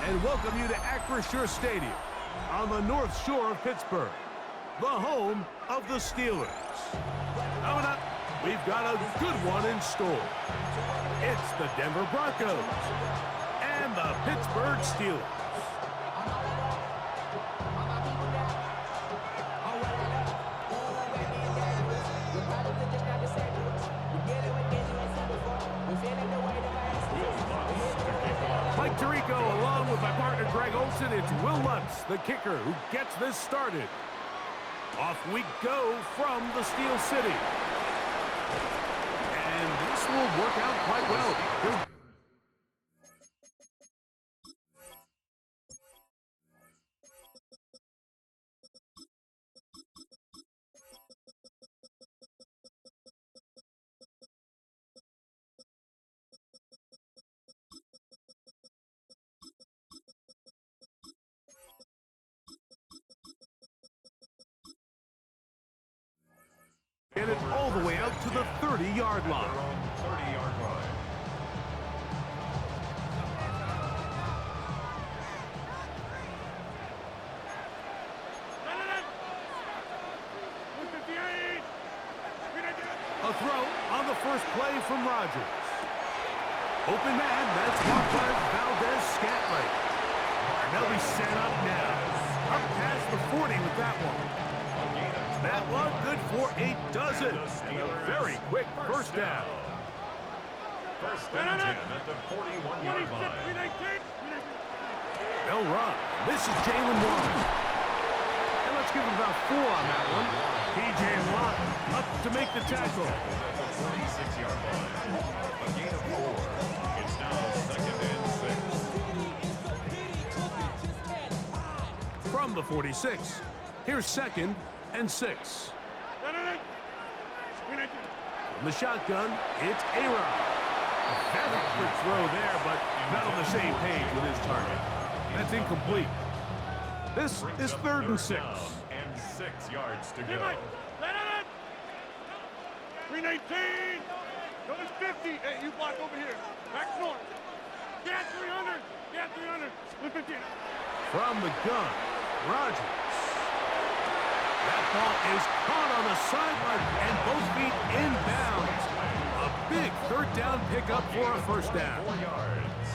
and welcome you to Acrisure Stadium on the North Shore of Pittsburgh, the home of the Steelers. Coming up, we've got a good one in store. It's the Denver Broncos and the Pittsburgh Steelers. Mike Tirico, along with my partner Greg Olson, it's Will Lutz, the kicker, who gets this started. Off we go from the Steel City. And this will work out quite well. Get it all the way out to the 30-yard line. 30-yard line. A throw on the first play from Rodgers. Open man, that's Marquez Valdez-Scantling. And they'll be set up now. Up past the 40 with that one. That one good for a dozen. And a very quick first down. First and 10 at the 41-yard line. They'll run. This is Jalen Warren. And let's give him about 4 on that one. P.J. Watt up to make the tackle. At the 46-yard line. A gain of 4. It's now second and 6. From the 46, here's second and 6. From the shotgun, it's A-Rod. A very quick throw there, but not on the same page with his target. That's incomplete. This is third and 6. And 6 yards to go. 319. Go to 50. Hey, you block over here. Back north. Get 300. Get 300. 150. From the gun, Rodgers. That ball is caught on the sideline and both feet inbounds. A big third down pickup for a first down. 4 yards.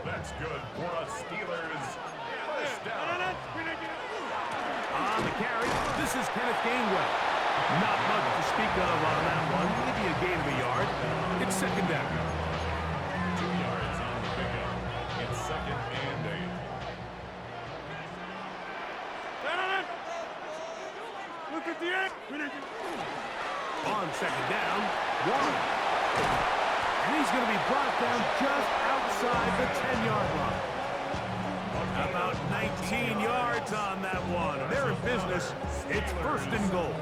That's good for a Steelers first down. On the carry, this is Kenneth Gainwell. Not much to speak of on that one. Maybe a gain of a yard. It's second down. 2 yards on the pickup. It's second and 8. On second down, Warren. And he's going to be brought down just outside the 10-yard line. About 19 yards on that one. They're in business. It's first and goal.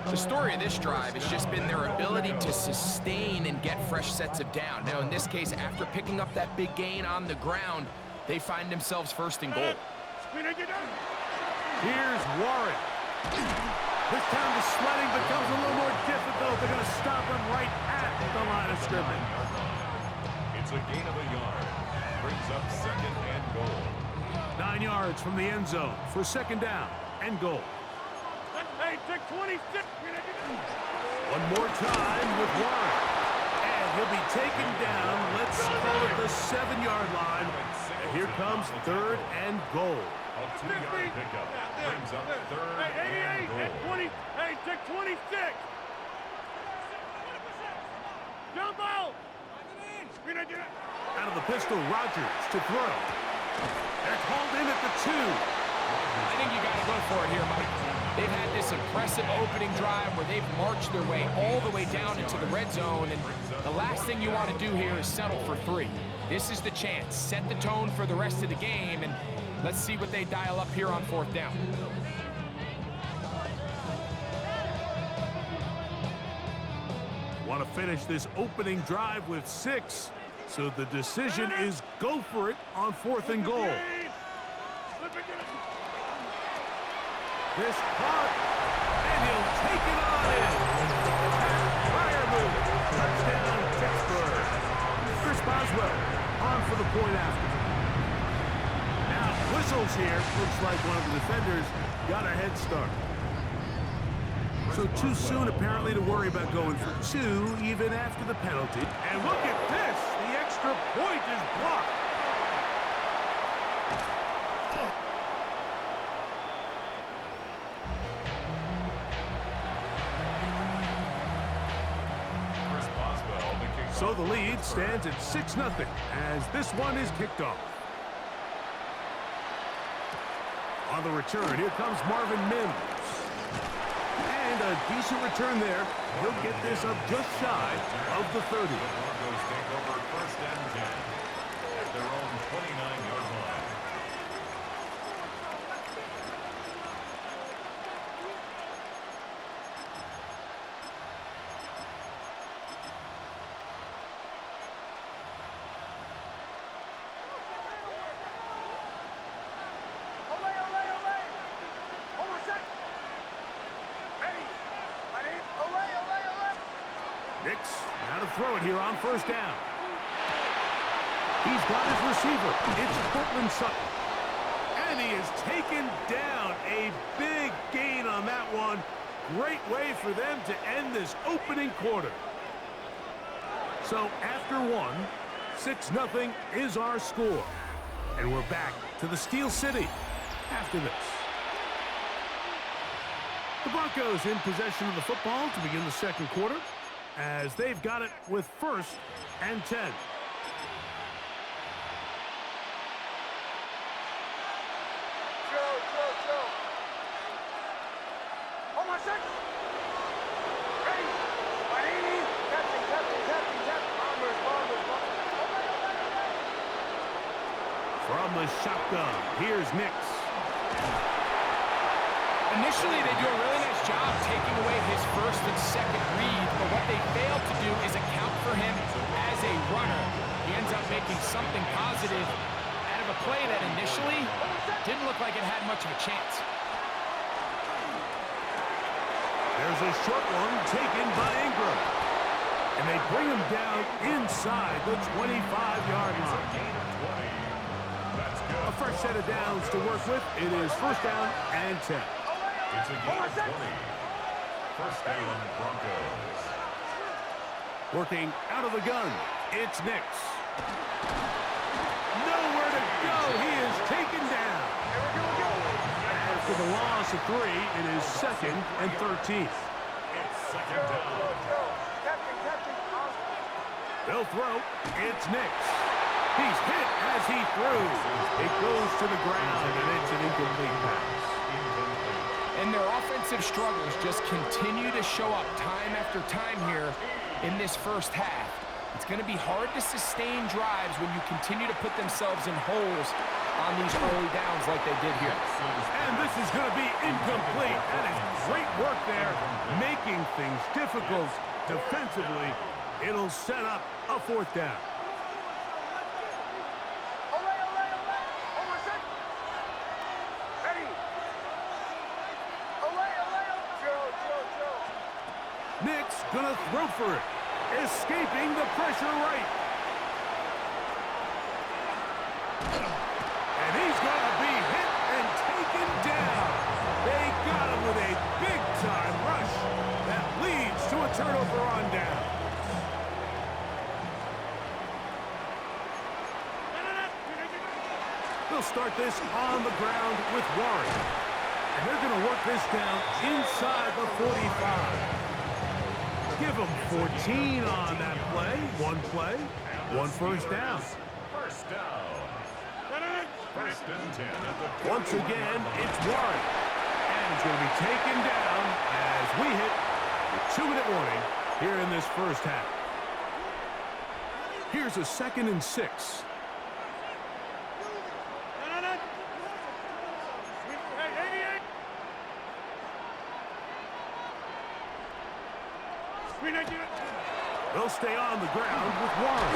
The story of this drive has just been their ability to sustain and get fresh sets of down. Now, in this case, after picking up that big gain on the ground, they find themselves first and goal. Here's Warren. This time the sledding becomes a little more difficult. They're going to stop him right at the line of scrimmage. It's a gain of a yard. Brings up second and goal. 9 yards from the end zone for second down and goal. Hey, take 26. One more time with Warren. And he'll be taken down. Let's call it the 7-yard line. And here comes third and goal. A 2-yard pickup. Brings up third and goal. 20. Hey, take 26. Jump out. Out of the pistol, Rodgers to throw. They're called in at the 2. I think you got to go for it here, Mike. They've had this impressive opening drive where they've marched their way all the way down into the red zone, and the last thing you want to do here is settle for 3. This is the chance. Set the tone for the rest of the game, and let's see what they dial up here on fourth down. Want to finish this opening drive with 6. So the decision is go for it on fourth and goal. This caught, and he'll take it on in. Fire move. Touchdown, Pittsburgh. Chris Boswell on for the point after. Bills here. Looks like one of the defenders got a head start. So too soon, apparently, to worry about going for two, even after the penalty. And look at this. The extra point is blocked. So the lead stands at 6-0 as this one is kicked off. On the return, here comes Marvin Mims. And a decent return there. He'll get this up just shy of the 30. The Broncos take over 1st and 10 at their own 29-yard line. Nix, now to throw it here on 1st down. He's got his receiver. It's Cortland Sutton. And he is taken down. A big gain on that one. Great way for them to end this opening quarter. So after one, 6-0 is our score. And we're back to the Steel City after this. The Broncos in possession of the football to begin the second quarter, as they've got it with 1st and 10. From the shotgun, here's Nix. Initially, they do a really nice job taking away his 1st and 2nd read, but what they fail to do is account for him as a runner. He ends up making something positive out of a play that initially didn't look like it had much of a chance. There's a short one taken by Ingram. And they bring him down inside the 25-yard line. A fresh set of downs to work with. It is 1st down and 10. It's a gain of 20. 1st down, Broncos. Working out of the gun, it's Nix. Nowhere to go. He is taken down. After the loss of 3, it is 2nd and 13. It's 2nd down. They'll throw. It's Nix. He's hit as he throws. It goes to the ground, and it's an incomplete pass. And their offensive struggles just continue to show up time after time here in this 1st half. It's going to be hard to sustain drives when you continue to put themselves in holes on these early downs like they did here. And this is going to be incomplete. That is great work there, making things difficult defensively. It'll set up a 4th down. Nix gonna throw for it, escaping the pressure right. And he's gonna be hit and taken down. They got him with a big-time rush that leads to a turnover on down. They'll start this on the ground with Warren. And they're gonna work this down inside the 45. Give them 14 on that play. One play, one 1st down. 1st down. 1st and 10 at the Once again, it's Warren. And it's going to be taken down as we hit the 2-minute warning here in this 1st half. Here's a 2nd and 6. They'll stay on the ground with Warren.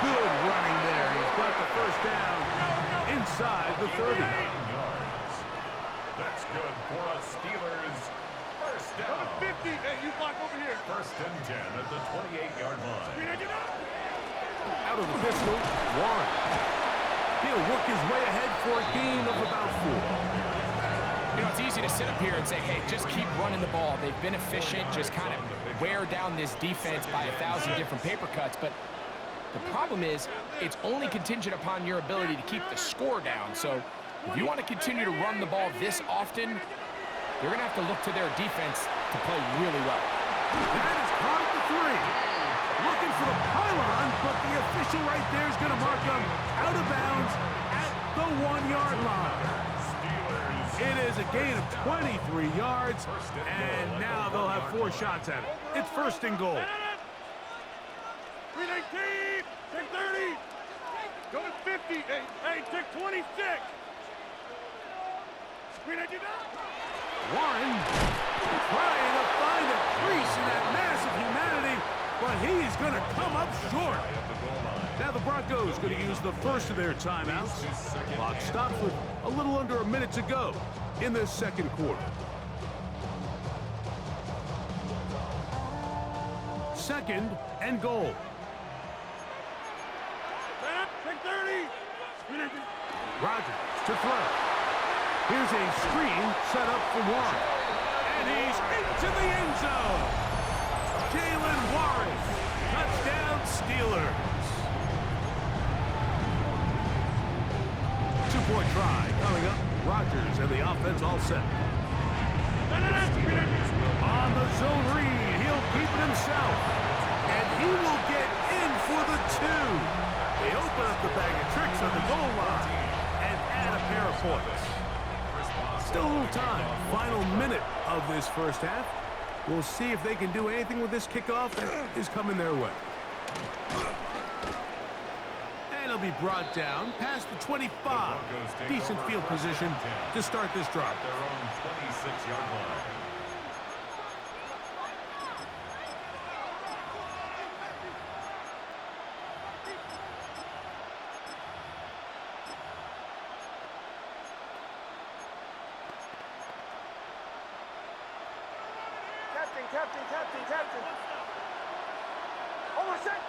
Good running there. He's got the 1st down inside the 30. yards. That's good for us Steelers. 1st down. 50. Hey, you block over here. 1st and 10 at the 28-yard line. Out of the pistol, Warren. He'll he'll work his way ahead for a gain of about 4. You know, it's easy to sit up here and say, hey, just keep running the ball. They've been efficient, just kind of wear down this defense by 1,000 different paper cuts. But the problem is it's only contingent upon your ability to keep the score down. So if you want to continue to run the ball this often, you're going to have to look to their defense to play really well. That is caught the 3. Looking for the pylon, but the official right there is going to mark him out of bounds at the 1-yard line. It is a gain of 23 yards, and now they'll have 4 shots at it. It's first and goal. 319, take 30. Go to 50. Hey, take 26. 319. Warren trying to find a crease in that mass of humanity, but he's going to come up short. Now the Broncos going to use the first of their timeouts. Clock stops with a little under a minute to go in this second quarter. Second and goal. Take 30. Rodgers to throw. Here's a screen set up for Warren. And he's into the end zone. Jalen Warren. Touchdown Steelers. 2-point try coming up. Rodgers and the offense all set. On the zone read, he'll keep it himself. And he will get in for the 2. They open up the bag of tricks on the goal line and add a pair of points. Still a little time. Final minute of this first half. We'll see if they can do anything with this kickoff that is coming their way. And it'll be brought down past the 25. Decent field position to start this drive. Their own 26-yard line. Captain. Hold on a sec.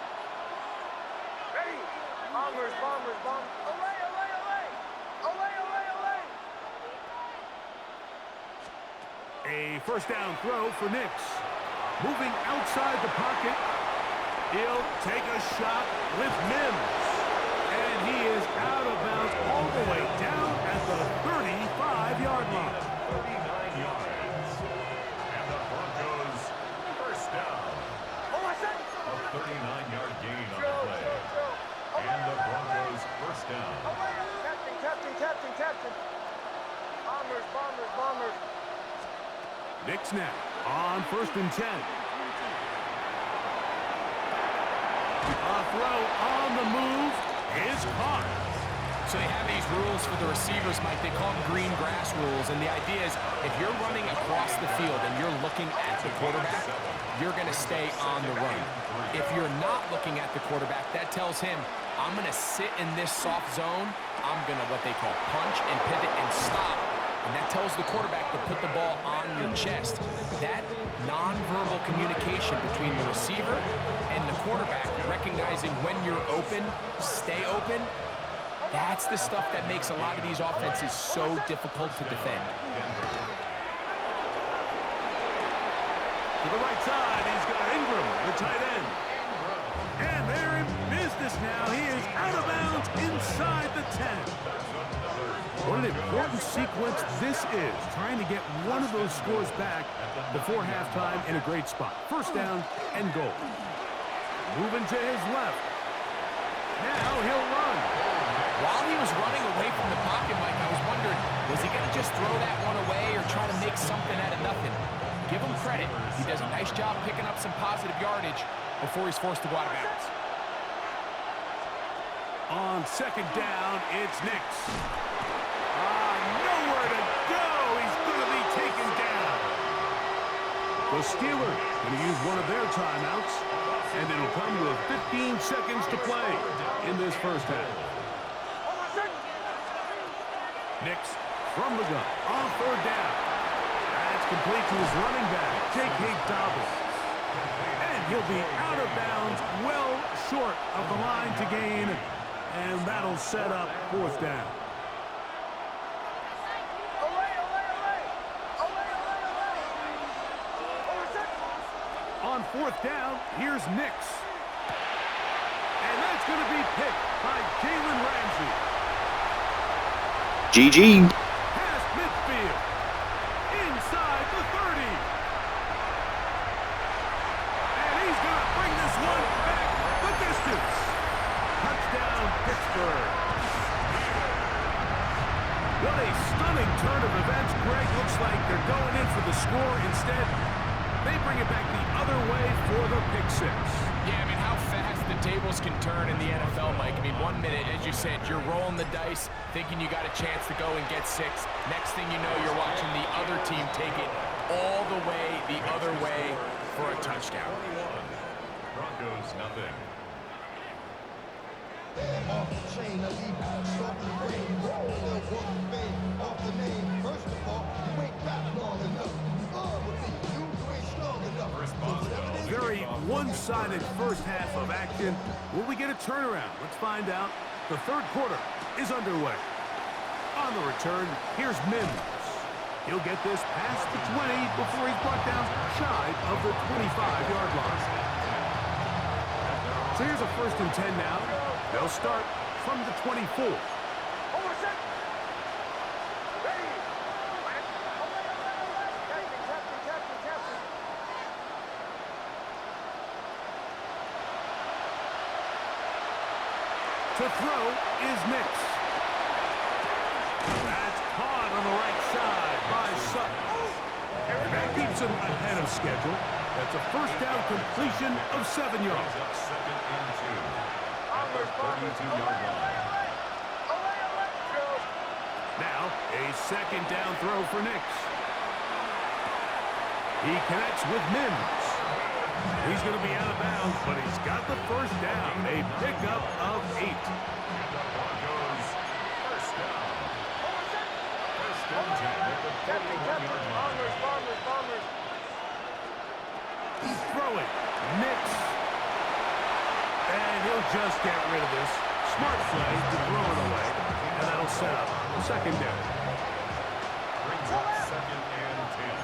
Ready. Bombers. Away. A first down throw for Nix. Moving outside the pocket. He'll take a shot with Mims. And he is out of bounds all the way down at the 35-yard line. 39 yards. And the Broncos first down. Hold on a sec. A 39-yard gain on the play. And the Broncos first down. Captain. Bombers. Nix now on first and 10. A throw on the move is caught. So they have these rules for the receivers, Mike. They call them green grass rules. And the idea is if you're running across the field and you're looking at the quarterback, you're going to stay on the run. If you're not looking at the quarterback, that tells him, I'm going to sit in this soft zone. I'm going to what they call punch and pivot and stop. And that tells the quarterback to put the ball on your chest. That nonverbal communication between the receiver and the quarterback, recognizing when you're open, stay open, that's the stuff that makes a lot of these offenses so difficult to defend. To the right side, he's got Ingram, the tight end. And they're in business now. He is out of bounds inside the 10. What an important sequence this is, trying to get one of those scores back before halftime in a great spot. First down and goal. Moving to his left. Now he'll run. While he was running away from the pocket, Mike, I was wondering, was he going to just throw that one away or try to make something out of nothing? Give him credit. He does a nice job picking up some positive yardage before he's forced to go out of bounds. On second down, it's Nix. Nowhere to go. He's going to be taken down. The Steelers going to use one of their timeouts, and it'll come with 15 seconds to play in this first half. Nix from the gun on third down. That's complete to his running back, J.K. Dobbins. And he'll be out of bounds well short of the line to gain And that'll set up fourth down. On fourth down, here's Nix. And that's going to be picked by Jalen Ramsey. GG. Past midfield. Inside the 30. And he's going to bring this one back the distance. Touchdown, Pittsburgh. What a stunning turn of events. Greg, looks like they're going in for the score. Instead, they bring it back the other way for the pick six. Yeah, I mean, how fast the tables can turn in the NFL, Mike. I mean, 1 minute, as you said, you're rolling the dice, thinking you got a chance to go and get 6. Next thing you know, you're watching the other team take it all the way the other way for a touchdown. Broncos, nothing. Off the chain, a leap, start the rain, roll, walk the fade, off the name. First of all, you ain't got long enough. You ain't strong enough. Very one-sided first half of action. Will we get a turnaround? Let's find out. The third quarter is underway. On the return, here's Mims. He'll get this past the 20 before he's brought down shy of the 25-yard line. So here's a 1st and 10 now. They'll start from the 24. To throw is Nix. That's caught on the right side by Sutton. And that keeps him ahead of schedule. That's a first down completion of 7 yards. Second and 2. At the 32-yard line. Now, a second down throw for Nix. He connects with Mims. He's going to be out of bounds, but he's got the first down. A pickup of 8. Broncos, first down. First and 10 at the 31-yard line. He's throwing. Nix. And he'll just get rid of this. Smart play to throw it away. And that'll set up second down. Brings up second and 10.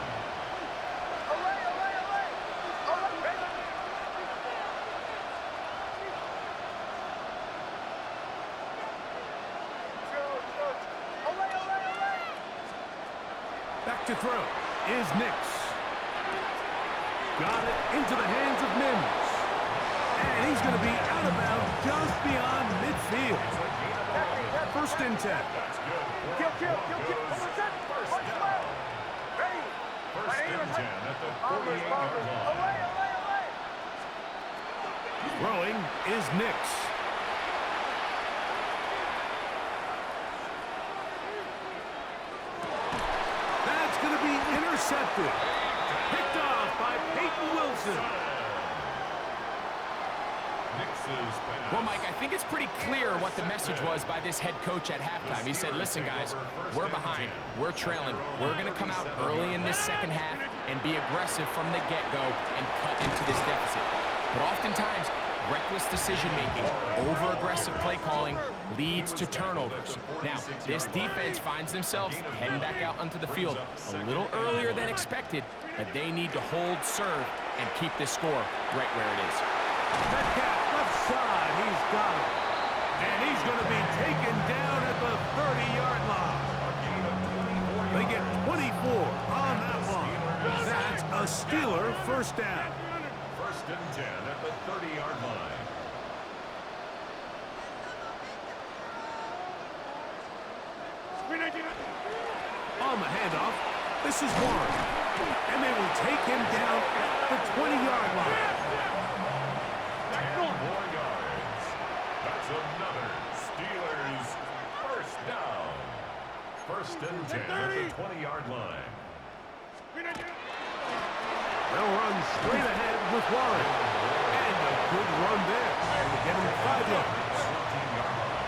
Back to throw is Nix. Got it into the hands of Mims. And he's going to be out of bounds just beyond midfield. 1st and 10. That's good. Broncos, first down. First and 10 at the 48-yard line. Throwing is Nix. That's going to be intercepted. Picked off by Peyton Wilson. Well, Mike, I think it's pretty clear what the message was by this head coach at halftime. He said, listen, guys, we're behind. We're trailing. We're going to come out early in this second half and be aggressive from the get-go and cut into this deficit. But oftentimes, reckless decision-making, over-aggressive play calling leads to turnovers. Now, this defense finds themselves heading back out onto the field a little earlier than expected, but they need to hold serve and keep this score right where it is. Metcalf left side, he's got it. And he's going to be taken down at the 30-yard line. They get 24 on that one. That's a Steeler first down. First and 10 at the 30-yard line. On the handoff, this is Warren. And they will take him down at the 20-yard line. 10 more yards. That's another Steelers first down. First and 10 at the 20-yard line. They'll run straight ahead with Warren. And a good run there. And they get him 5 yards.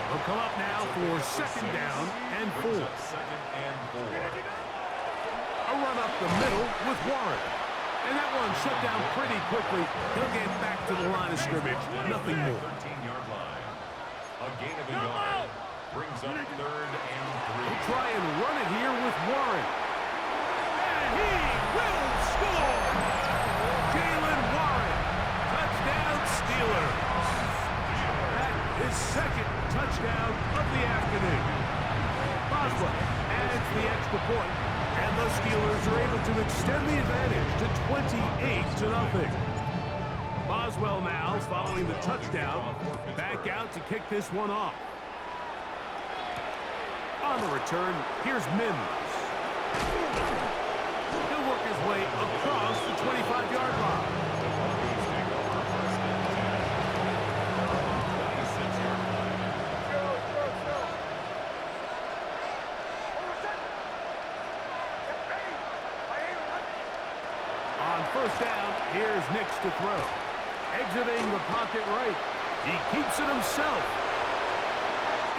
They'll come up now for second down and 4. Second and 4. A run up the middle with Warren. And that one shut down pretty quickly. He'll get back to the line of scrimmage. Nothing more. 13-yard line. A gain of a yard. Brings up 3rd and 3. He'll try and run it here with Warren. And he will score! Jalen Warren. Touchdown Steelers. That is 2nd touchdown of the afternoon. Boswell adds the extra point, and the Steelers are able to extend the advantage to 28-0. Boswell now, following the touchdown, back out to kick this one off. On the return, here's Mims. He'll work his way across the 25-yard line. On 1st down, here's Nix to throw. Exiting the pocket right. He keeps it himself.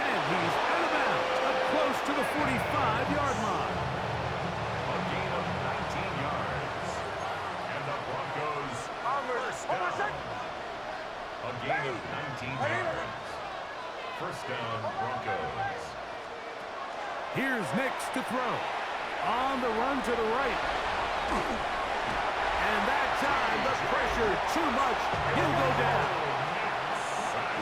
And he's out of bounds, up close to the 45-yard line. A gain of 19 yards. And the Broncos first down. A gain of 19 yards. 1st down, Broncos. Here's Nix to throw. On the run to the right. And that time, the pressure too much. He'll go down.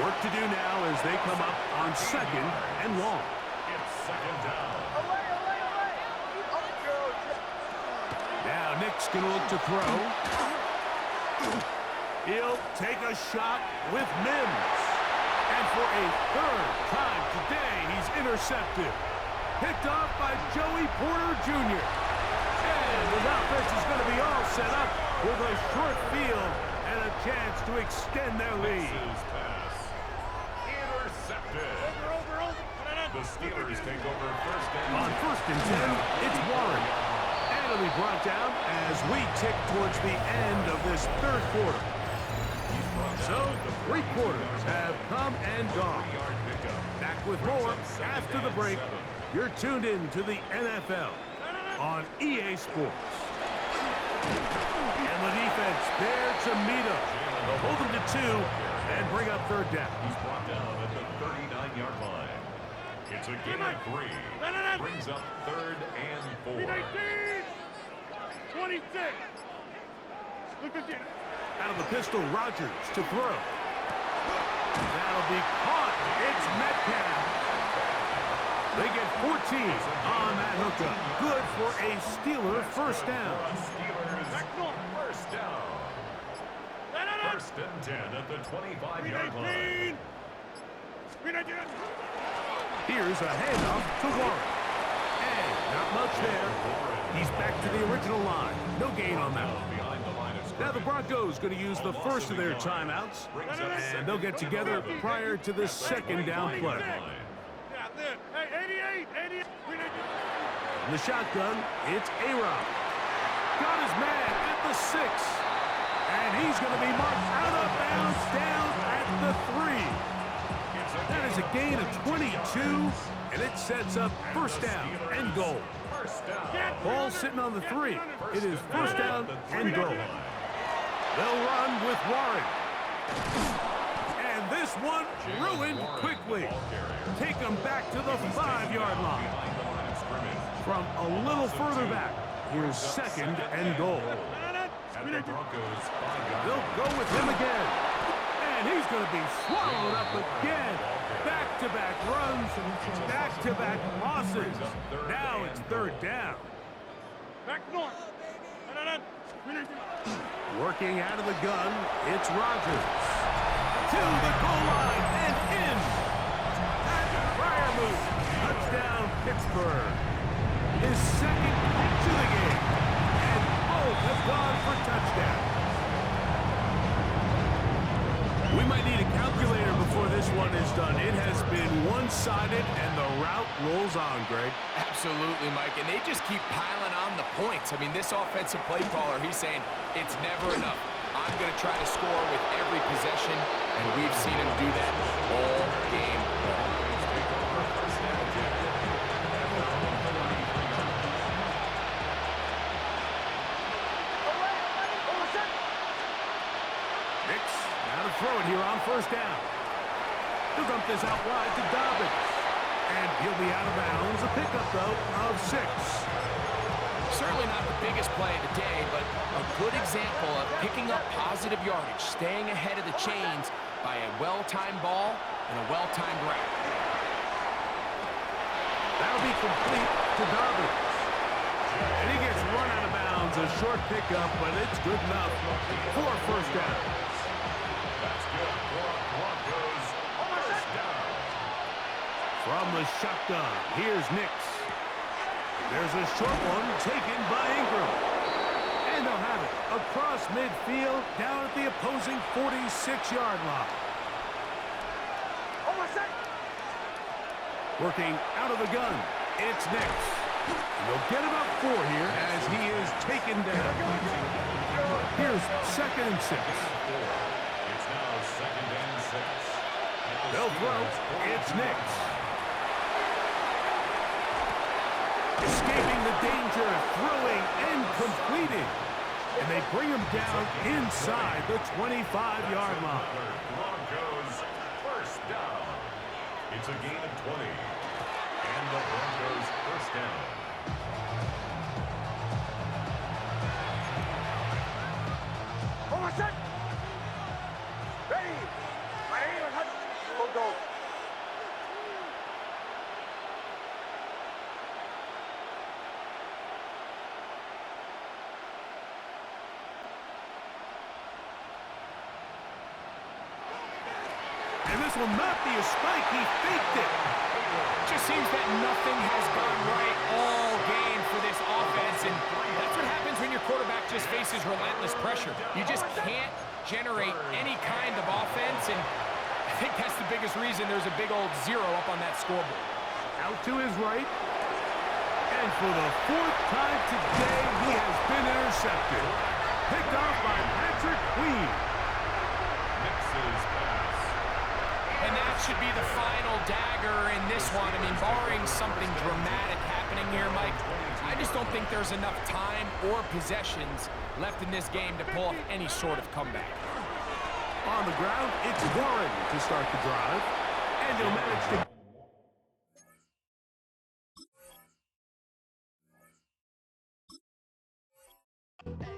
Work to do now as they come up on 2nd and long. It's 2nd down. Now Nick's going to look to throw. He'll take a shot with Mims. And for a 3rd time today, he's intercepted. Picked off by Joey Porter Jr. And his offense is going to be all set up with a short field and a chance to extend their lead. Pass. Intercepted. The Steelers take over 1st down. On 1st and 10, it's Warren. And it'll be brought down as we tick towards the end of this 3rd quarter. So, 3 quarters have come and gone. Back with more after the break. You're tuned in to the NFL on EA Sports. And the defense there to meet him. They'll hold him to 2 and bring up 3rd down. He's brought down at the 39-yard line. It's a gain of 3. Brings up 3rd and 4. 26. Look at this. Out of the pistol, Rodgers to throw. That'll be caught. It's Metcalf. They get 14 on that hookup. Good for a Steeler 1st down. Steelers 1st down. 1st and 10 at the 25-yard line. Here's a handoff to Warren. And not much there. He's back to the original line. No gain on that one. Now the Broncos going to use the first of their timeouts. And they'll get together prior to the 2nd down play. Hey, 88. In the shotgun, it's A-Rob. Got his man at the 6. And he's going to be marked out of bounds down at the 3. That is a gain of 22, and it sets up 1st down and goal. Ball sitting on the 3. It is 1st down and goal. They'll run with Warren. And this one ruined quickly. Take them back to the 5-yard line. From a little further back, here's 2nd and goal. They'll go with him again. And he's going to be swallowed up again. Back-to-back runs, back-to-back losses. Now it's 3rd down. Back north. Working out of the gun, it's Rodgers. To the goal line and in. That fire move. Touchdown, Pittsburgh. His 2nd hit to the game. And both have gone for touchdowns. We might need a calculator before this one is done. It has been one-sided, and the route rolls on, Greg. Absolutely, Mike, and they just keep piling on the points. I mean, this offensive play caller, he's saying it's never enough. I'm going to try to score with every possession, and we've seen him do that all game long. Nix, now to throw it here on 1st down. He'll dump this out wide to Dobbins. And he'll be out of bounds. A pickup, though, of 6. Certainly not the biggest play of the day, but a good example of picking up positive yardage, staying ahead of the chains by a well-timed ball and a well-timed route. That'll be complete to Dobbins. And he gets run out of bounds. A short pickup, but it's good enough for a first down. That's good for Broncos. First down. From the shotgun, here's Nix. There's a short one taken by Ingram. And they'll have it across midfield down at the opposing 46-yard line. Working out of the gun, it's Nix. They'll get about 4 here as he is taken down. Here's 2nd and 6. It's now 2nd and 6. They'll throw. It's Nix. Escaping the danger, throwing and completing. And they bring him down inside the 25-yard line. Broncos first down. It's a gain of 20. And the Broncos first down. And this will not be a spike. He faked it. Just seems that nothing has gone right all game for this offense, and that's what happens when your quarterback just faces relentless pressure. You just can't generate any kind of offense, and I think that's the biggest reason there's a big old 0 up on that scoreboard. Out to his right. And for the 4th time today, he has been intercepted. Picked off by Patrick Queen. Nix's pass. And that should be the final dagger in this one. I mean, barring something dramatic happening here, Mike, I just don't think there's enough time or possessions left in this game to pull off any sort of comeback. On the ground, it's Warren to start the drive. And he'll manage to...